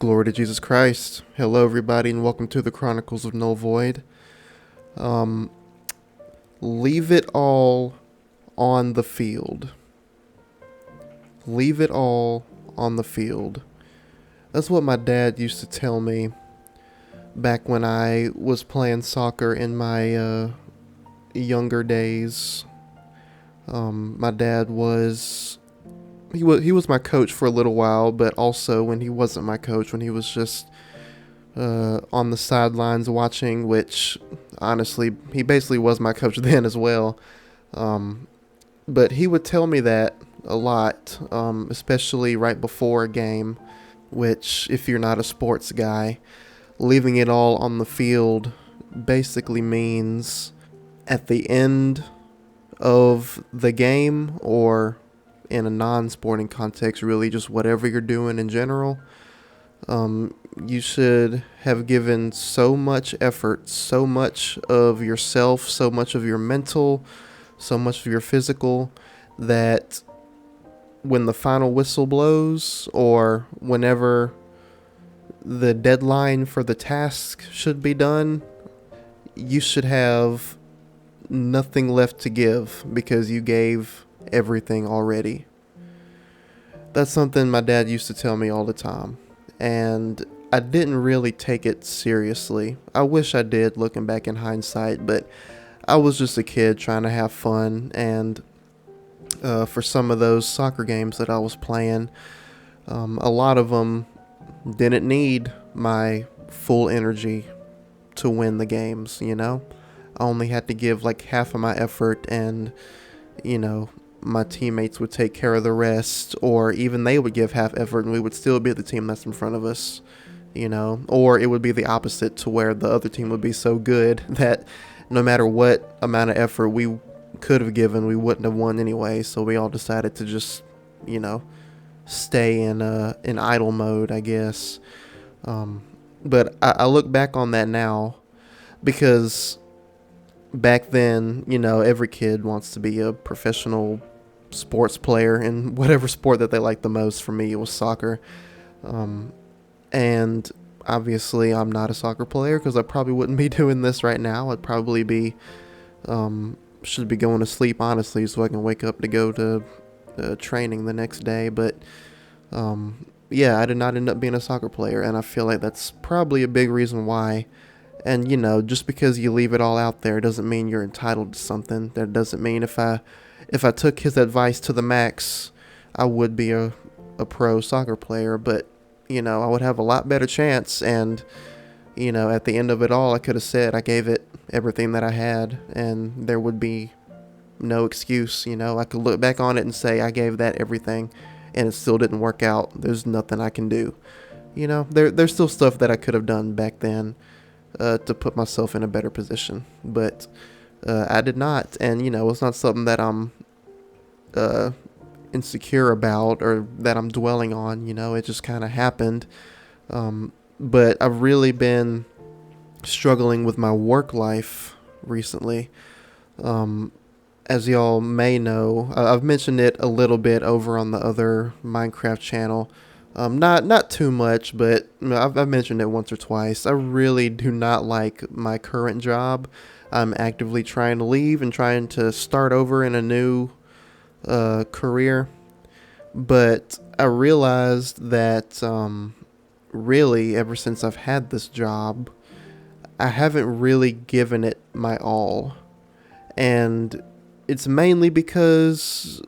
Glory to Jesus Christ. Hello, everybody, and welcome to the Chronicles of Null Void. Leave it all on the field. Leave it all on the field. That's what my dad used to tell me back when I was playing soccer in my younger days. My dad was he was my coach for a little while, but also when he wasn't my coach, when he was just on the sidelines watching, which honestly he basically was my coach then as well. But he would tell me that a lot, especially right before a game, which if you're not a sports guy, leaving it all on the field basically means at the end of the game, or in a non-sporting context, really just whatever you're doing in general, you should have given so much effort, so much of yourself, so much of your mental, so much of your physical, that when the final whistle blows, or whenever the deadline for the task should be done, you should have nothing left to give because you gave everything already. That's something my dad used to tell me all the time, and I didn't really take it seriously. I wish I did, looking back in hindsight, but I was just a kid trying to have fun, and for some of those soccer games that I was playing, a lot of them didn't need my full energy to win the games, you know? I only had to give like half of my effort, and, you know, my teammates would take care of the rest, or even they would give half effort and we would still be the team that's in front of us, you know? Or it would be the opposite, to where the other team would be so good that no matter what amount of effort we could have given, we wouldn't have won anyway. So we all decided to just, you know, stay in idle mode, I guess. But I look back on that now, because back then, you know, every kid wants to be a professional sports player in whatever sport that they like the most. For me, it was soccer. And obviously I'm not a soccer player, because I probably wouldn't be doing this right now. I'd probably be, should be going to sleep, honestly, so I can wake up to go to training the next day. But yeah, I did not end up being a soccer player, and I feel like that's probably a big reason why. And, you know, just because you leave it all out there doesn't mean you're entitled to something. That doesn't mean if I took his advice to the max, I would be a pro soccer player. But, you know, I would have a lot better chance. And, you know, at the end of it all, I could have said I gave it everything that I had, and there would be no excuse. You know, I could look back on it and say I gave that everything, and it still didn't work out. There's nothing I can do. You know, there's still stuff that I could have done back then to put myself in a better position, but I did not. And, you know, it's not something that I'm insecure about or that I'm dwelling on. You know, it just kind of happened. But I've really been struggling with my work life recently. As y'all may know, I've mentioned it a little bit over on the other Minecraft channel. Not too much, but I've mentioned it once or twice. I really do not like my current job. I'm actively trying to leave and trying to start over in a new career. But I realized that really, ever since I've had this job, I haven't really given it my all. And it's mainly because,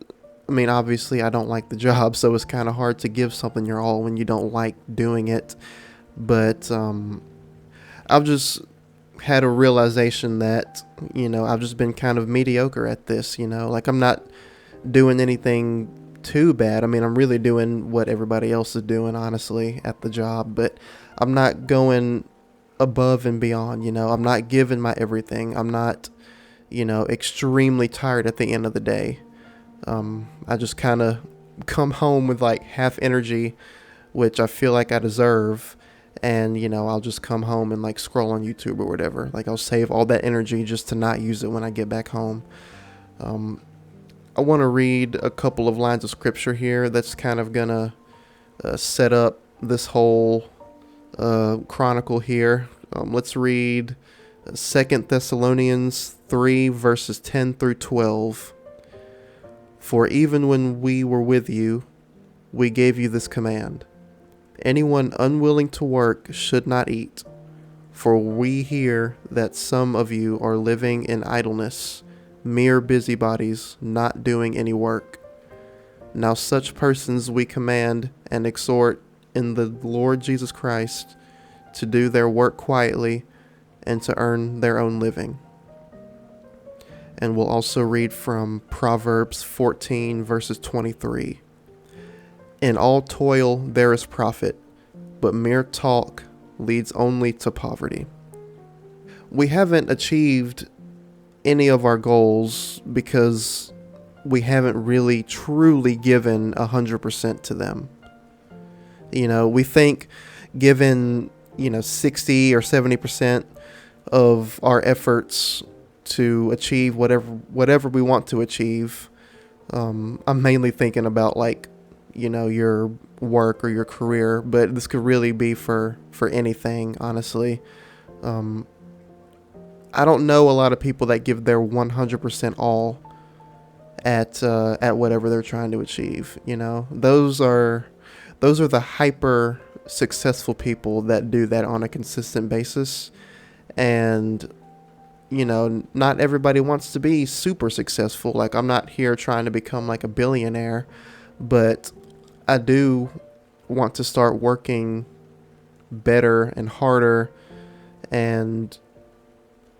I mean, obviously I don't like the job, so it's kind of hard to give something your all when you don't like doing it. But I've just had a realization that, you know, I've just been kind of mediocre at this, you know. Like, I'm not doing anything too bad. I mean, I'm really doing what everybody else is doing, honestly, at the job. But I'm not going above and beyond, you know. I'm not giving my everything. I'm not, you know, extremely tired at the end of the day. I just kind of come home with like half energy, which I feel like I deserve. And, you know, I'll just come home and like scroll on YouTube or whatever. Like, I'll save all that energy just to not use it when I get back home. I want to read a couple of lines of scripture here that's kind of gonna set up this whole chronicle here. Let's read 2 Thessalonians 3 verses 10 through 12. For even when we were with you, we gave you this command. Anyone unwilling to work should not eat, for we hear that some of you are living in idleness, mere busybodies, not doing any work. Now such persons we command and exhort in the Lord Jesus Christ to do their work quietly and to earn their own living. And we'll also read from Proverbs 14 verses 23. In all toil there is profit, but mere talk leads only to poverty. We haven't achieved any of our goals because we haven't really truly given 100% to them. We think given 60 or 70% of our efforts to achieve whatever we want to achieve. I'm mainly thinking about your work or your career, but this could really be for anything, honestly. I don't know a lot of people that give their 100% all at whatever they're trying to achieve. Those are the hyper successful people that do that on a consistent basis. And not everybody wants to be super successful. Like, I'm not here trying to become like a billionaire, but I do want to start working better and harder. And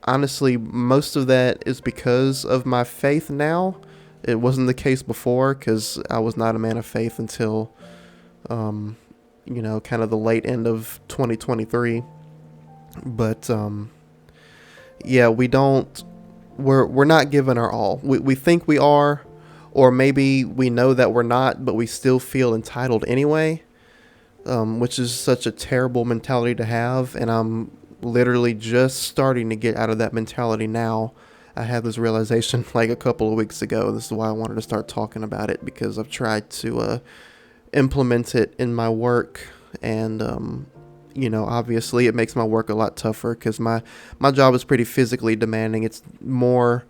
honestly, most of that is because of my faith now. It wasn't the case before, because I was not a man of faith until, kind of the late end of 2023. But, yeah, we're not giving our all. We think we are, or maybe we know that we're not, but we still feel entitled anyway, which is such a terrible mentality to have. And I'm literally just starting to get out of that mentality now. I had this realization like a couple of weeks ago. This is why I wanted to start talking about it, because I've tried to implement it in my work, and obviously it makes my work a lot tougher because my job is pretty physically demanding. It's more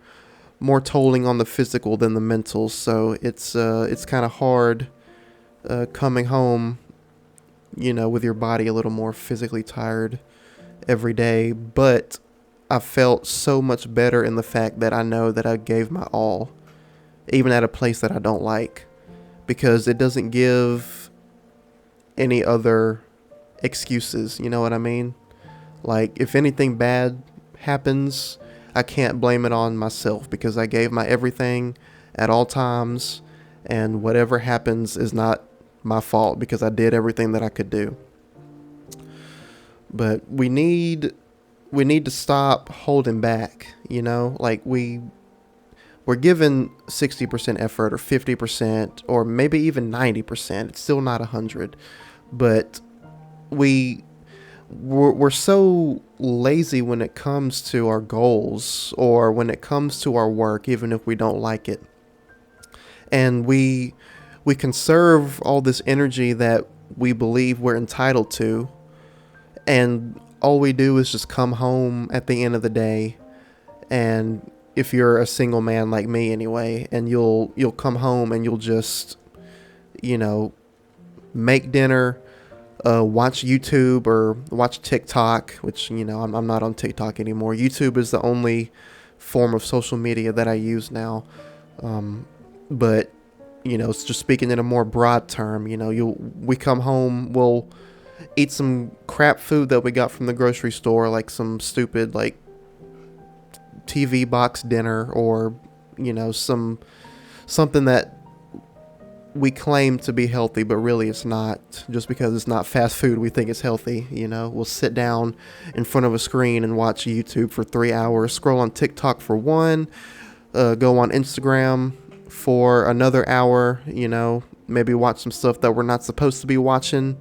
tolling on the physical than the mental, so it's kind of hard coming home, with your body a little more physically tired every day. But I felt so much better in the fact that I know that I gave my all, even at a place that I don't like, because it doesn't give any other excuses. You know what I mean? Like, if anything bad happens, I can't blame it on myself, because I gave my everything at all times, and whatever happens is not my fault because I did everything that I could do. But we need to stop holding back, like we're given 60% effort or 50% or maybe even 90%. It's still not 100, but we're so lazy when it comes to our goals or when it comes to our work, even if we don't like it. And we conserve all this energy that we believe we're entitled to, and all we do is just come home at the end of the day. And if you're a single man like me anyway, and you'll come home and you'll just make dinner, watch YouTube or watch TikTok, which I'm not on TikTok anymore. YouTube is the only form of social media that I use now. But it's just speaking in a more broad term. We come home, we'll eat some crap food that we got from the grocery store, like some stupid like TV box dinner, or something that we claim to be healthy, but really it's not. Just because it's not fast food, we think it's healthy. We'll sit down in front of a screen and watch YouTube for 3 hours, scroll on TikTok for 1, go on Instagram for another hour, maybe watch some stuff that we're not supposed to be watching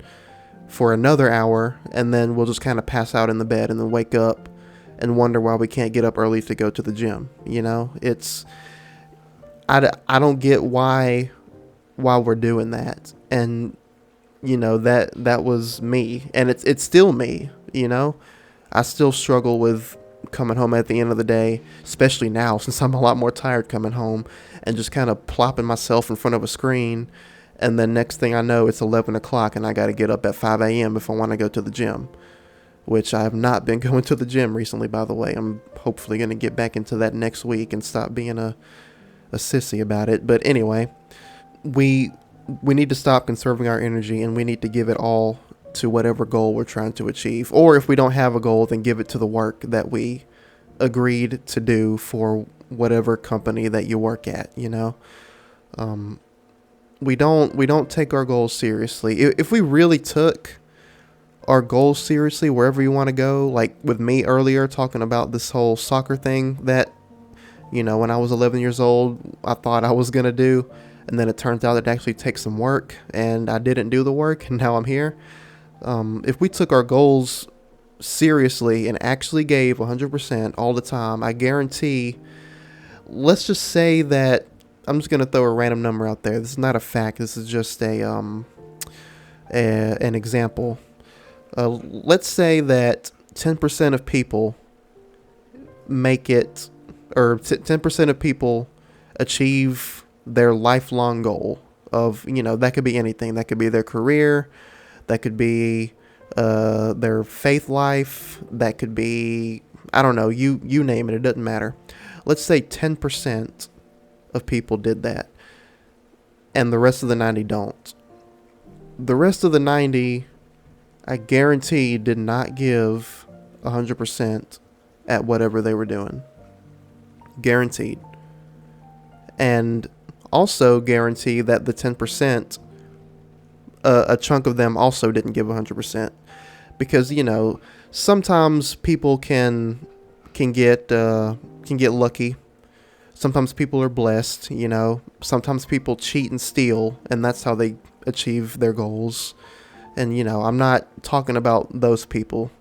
for another hour, and then we'll just kind of pass out in the bed and then wake up and wonder why we can't get up early to go to the gym. I don't get why we're doing that. And that was me, and it's still me. I still struggle with coming home at the end of the day, especially now since I'm a lot more tired coming home and just kind of plopping myself in front of a screen. And then next thing I know, it's 11 o'clock and I got to get up at 5 a.m. if I want to go to the gym, which I have not been going to the gym recently, by the way. I'm hopefully going to get back into that next week and stop being a sissy about it. But anyway, we need to stop conserving our energy, and we need to give it all to whatever goal we're trying to achieve. Or if we don't have a goal, then give it to the work that we agreed to do for whatever company that you work at. We don't take our goals seriously. If we really took our goals seriously, wherever you want to go, like with me earlier talking about this whole soccer thing that, when I was 11 years old, I thought I was going to do, and then it turns out it actually takes some work, and I didn't do the work, and now I'm here. If we took our goals seriously and actually gave 100% all the time, I guarantee, let's just say that, I'm just going to throw a random number out there. This is not a fact. This is just an example. Let's say that 10% of people make it, or 10% of people achieve their lifelong goal of, that could be anything. That could be their career. That could be their faith life. That could be, I don't know, you name it. It doesn't matter. Let's say 10% of people did that, and the rest of the 90 don't. The rest of the 90, I guarantee, did not give 100% at whatever they were doing. Guaranteed. And also guarantee that the 10%, a chunk of them also didn't give 100%. Because, sometimes people can get lucky. Sometimes people are blessed, Sometimes people cheat and steal, and that's how they achieve their goals. And, I'm not talking about those people.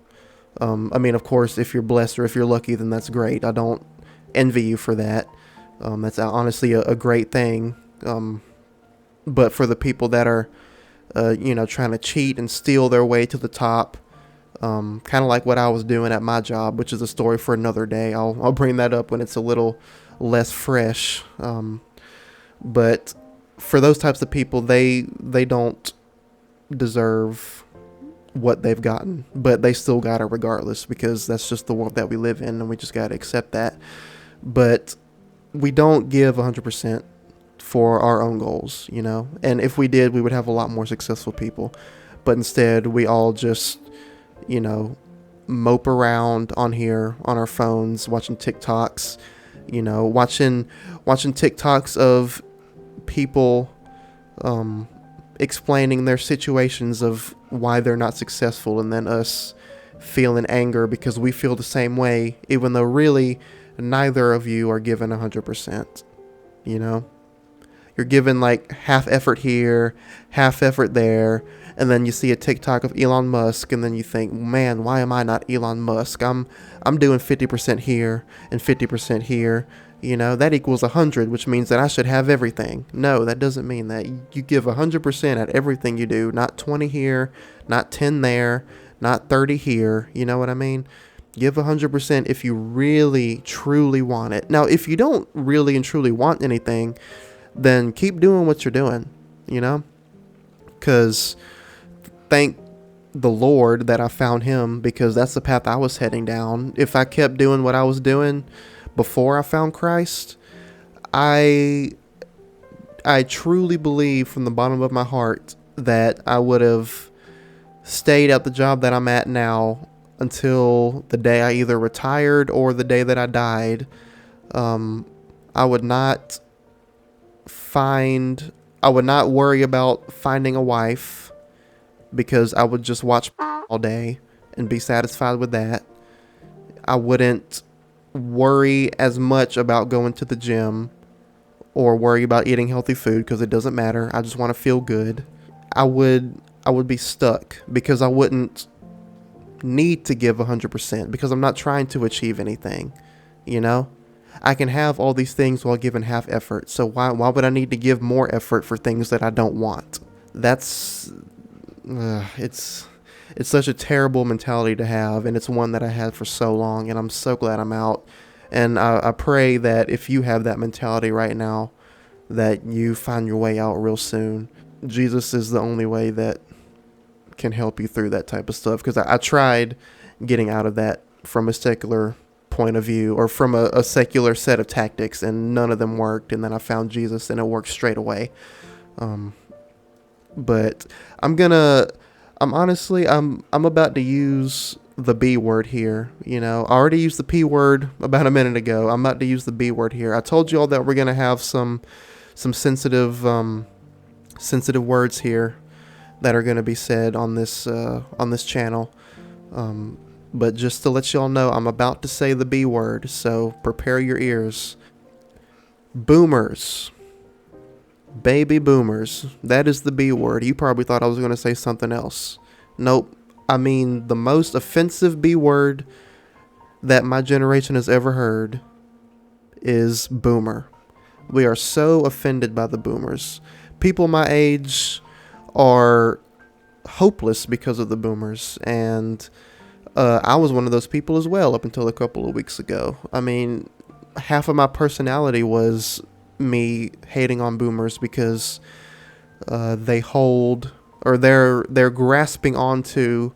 Of course, if you're blessed or if you're lucky, then that's great. I don't envy you for that. That's honestly a great thing. But for the people that are, trying to cheat and steal their way to the top, kind of like what I was doing at my job, which is a story for another day. I'll bring that up when it's a little less fresh. But for those types of people, they don't deserve what they've gotten, but they still got it regardless, because that's just the world that we live in, and we just got to accept that. But we don't give 100% for our own goals, and if we did, we would have a lot more successful people. But instead, we all just, mope around on here on our phones, watching TikToks, watching TikToks of people explaining their situations of why they're not successful, and then us feeling anger because we feel the same way, even though really neither of you are given 100%. You're given like half effort here, half effort there, and then you see a TikTok of Elon Musk, and then you think, man, why am I not Elon Musk? I'm doing 50% here and 50% here. That equals 100, which means that I should have everything. No, that doesn't mean that. You give 100% at everything you do, not 20 here, not 10 there, not 30 here. You know what I mean? Give 100% if you really, truly want it. Now, if you don't really and truly want anything, then keep doing what you're doing, because thank the Lord that I found him, because that's the path I was heading down. If I kept doing what I was doing before I found Christ, I truly believe from the bottom of my heart that I would have stayed at the job that I'm at now until the day I either retired or the day that I died. I would not worry about finding a wife, because I would just watch all day and be satisfied with that. I wouldn't worry as much about going to the gym or worry about eating healthy food, because it doesn't matter. I just want to feel good. I would be stuck, because I wouldn't need to give 100%, because I'm not trying to achieve anything. I can have all these things while giving half effort. So why would I need to give more effort for things that I don't want? That's it's such a terrible mentality to have, and it's one that I had for so long, and I'm so glad I'm out. And I pray that if you have that mentality right now, that you find your way out real soon. Jesus is the only way that can help you through that type of stuff, because I tried getting out of that from a secular point of view, or from a secular set of tactics, and none of them worked. And then I found Jesus, and it worked straight away. But I'm about to use the B word here. I already used the P word about a minute ago. I'm about to use the B word here. I told you all that we're gonna have some sensitive words here that are gonna be said on this channel. But just to let y'all know, I'm about to say the B word, so prepare your ears. Boomers. Baby boomers. That is the B word. You probably thought I was going to say something else. Nope. I mean, the most offensive B word that my generation has ever heard is boomer. We are so offended by the boomers. People my age are hopeless because of the boomers, and I was one of those people as well up until a couple of weeks ago. I mean, half of my personality was me hating on boomers because they hold, or they're grasping onto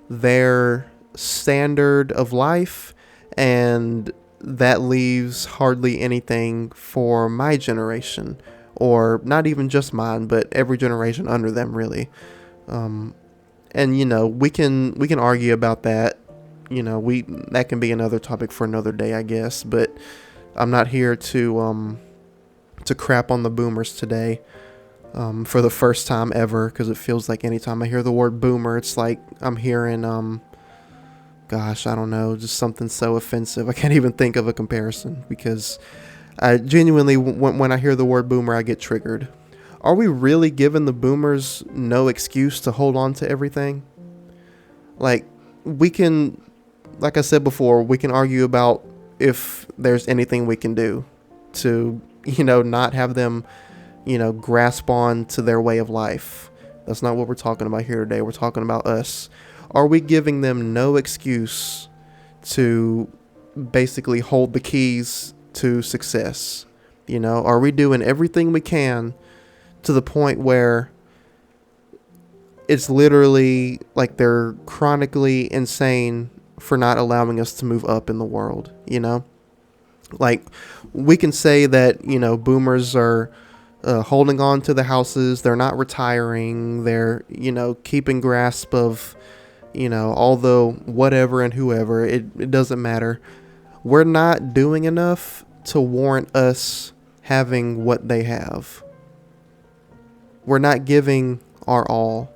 their standard of life, and that leaves hardly anything for my generation, or not even just mine, but every generation under them, really. And we can argue about that. That can be another topic for another day, I guess. But I'm not here to crap on the boomers today, for the first time ever, because it feels like anytime I hear the word boomer, it's like I'm hearing gosh, I don't know, just something so offensive. I can't even think of a comparison, because I genuinely, when I hear the word boomer, I get triggered. Are we really giving the boomers no excuse to hold on to everything? Like I said before, we can argue about if there's anything we can do to, not have them, grasp on to their way of life. That's not what we're talking about here today. We're talking about us. Are we giving them no excuse to basically hold the keys to success? Are we doing everything we can to the point where it's literally like they're chronically insane for not allowing us to move up in the world? Like, we can say that, boomers are holding on to the houses, they're not retiring, they're, keeping grasp of, all the whatever and whoever. It doesn't matter. We're not doing enough to warrant us having what they have. We're not giving our all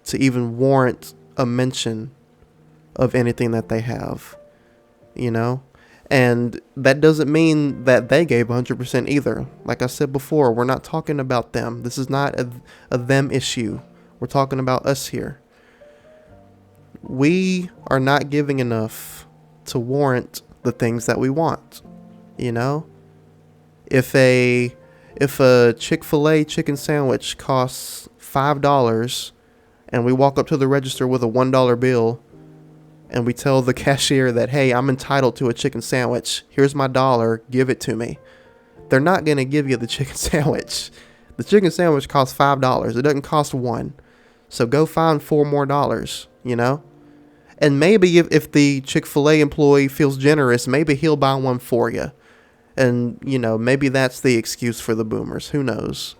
to even warrant a mention of anything that they have, And that doesn't mean that they gave 100% either. Like I said before, we're not talking about them. This is not a them issue. We're talking about us here. We are not giving enough to warrant the things that we want. If a Chick-fil-A chicken sandwich costs $5 and we walk up to the register with a $1 bill and we tell the cashier that, hey, I'm entitled to a chicken sandwich, here's my dollar, give it to me, they're not going to give you the chicken sandwich. The chicken sandwich costs $5. It doesn't cost $1. So go find $4 more, And maybe if the Chick-fil-A employee feels generous, maybe he'll buy one for you. And, maybe that's the excuse for the boomers. Who knows?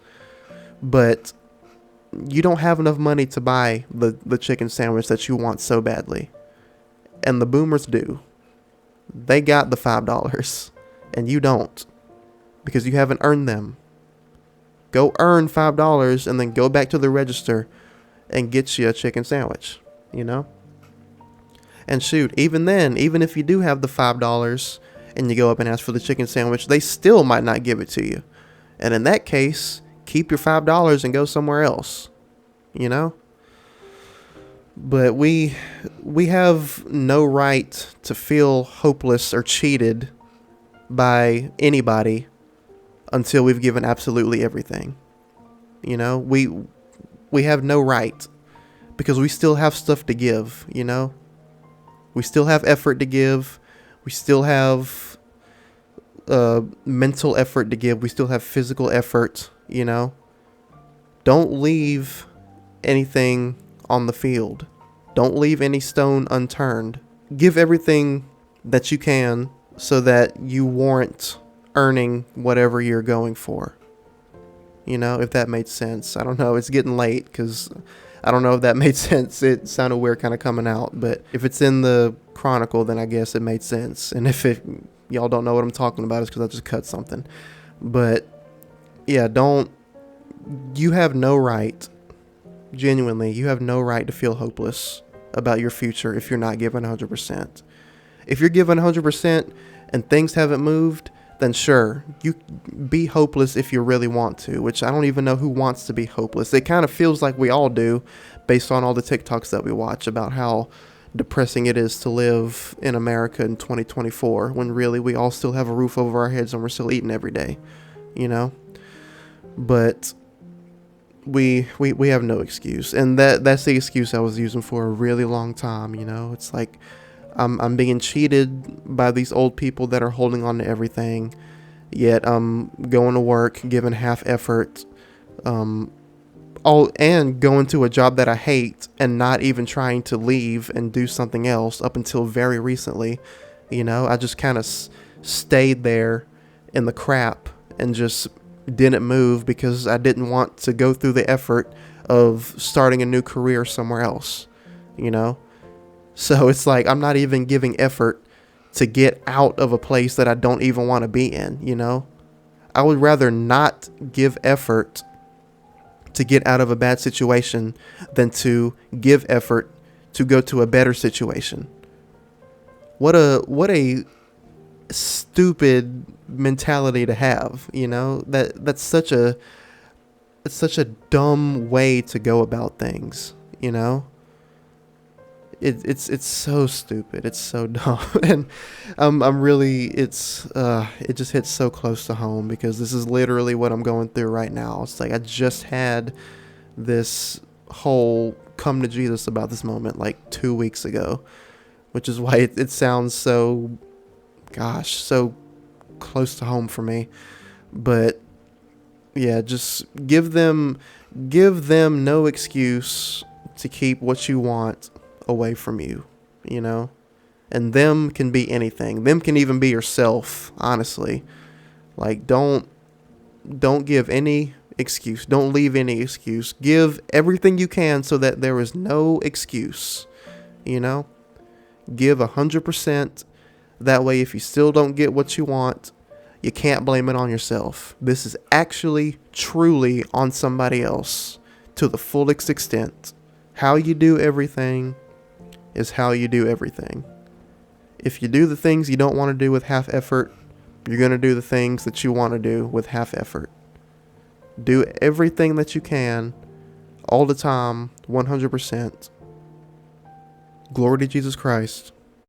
But you don't have enough money to buy the chicken sandwich that you want so badly. And the boomers do. They got the $5. And you don't. Because you haven't earned them. Go earn $5 and then go back to the register and get you a chicken sandwich. And shoot, even then, even if you do have the $5 and you go up and ask for the chicken sandwich, they still might not give it to you. And in that case, keep your $5 and go somewhere else. But we have no right to feel hopeless or cheated by anybody until we've given absolutely everything. We have no right. because we still have stuff to give, you know? We still have effort to give. We still have mental effort to give. We still have physical effort, you know? Don't leave anything on the field. Don't leave any stone unturned. Give everything that you can so that you warrant earning whatever you're going for. You know, if that made sense. I don't know. It's getting late because I don't know if that made sense. It sounded weird kind of coming out. But if it's in the Chronicle, then I guess it made sense. And if y'all don't know what I'm talking about, it's because I just cut something. But yeah, you have no right, genuinely, you have no right to feel hopeless about your future if you're not giving 100%. If you're giving 100% and things haven't moved, then sure, you be hopeless if you really want to, which I don't even know who wants to be hopeless. It kind of feels like we all do based on all the TikToks that we watch about how depressing it is to live in America in 2024 when really we all still have a roof over our heads and we're still eating every day, you know? But we have no excuse, and that's the excuse I was using for a really long time, you know? It's like I'm being cheated by these old people that are holding on to everything, yet I'm going to work, giving half effort, and going to a job that I hate and not even trying to leave and do something else up until very recently. You know, I just kind of stayed there in the crap and just didn't move because I didn't want to go through the effort of starting a new career somewhere else, you know? So it's like I'm not even giving effort to get out of a place that I don't even want to be in, you know? I would rather not give effort to get out of a bad situation than to give effort to go to a better situation. What a stupid mentality to have, you know? It's such a dumb way to go about things, you know? It's so stupid. It's so dumb. And I'm really, it just hits so close to home because this is literally what I'm going through right now. It's like I just had this whole come to Jesus about this moment like 2 weeks ago, which is why it sounds so, gosh, so close to home for me. But yeah, just give them no excuse to keep what you want away from you, you know? And them can be anything. Them can even be yourself, honestly. Like, don't give any excuse. Don't leave any excuse. Give everything you can so that there is no excuse, you know? Give 100%. That way, if you still don't get what you want, you can't blame it on yourself. This is actually, truly on somebody else to the fullest extent. How you do everything is how you do everything. If you do the things you don't want to do with half effort, you're going to do the things that you want to do with half effort. Do everything that you can, all the time, 100%. Glory to Jesus Christ.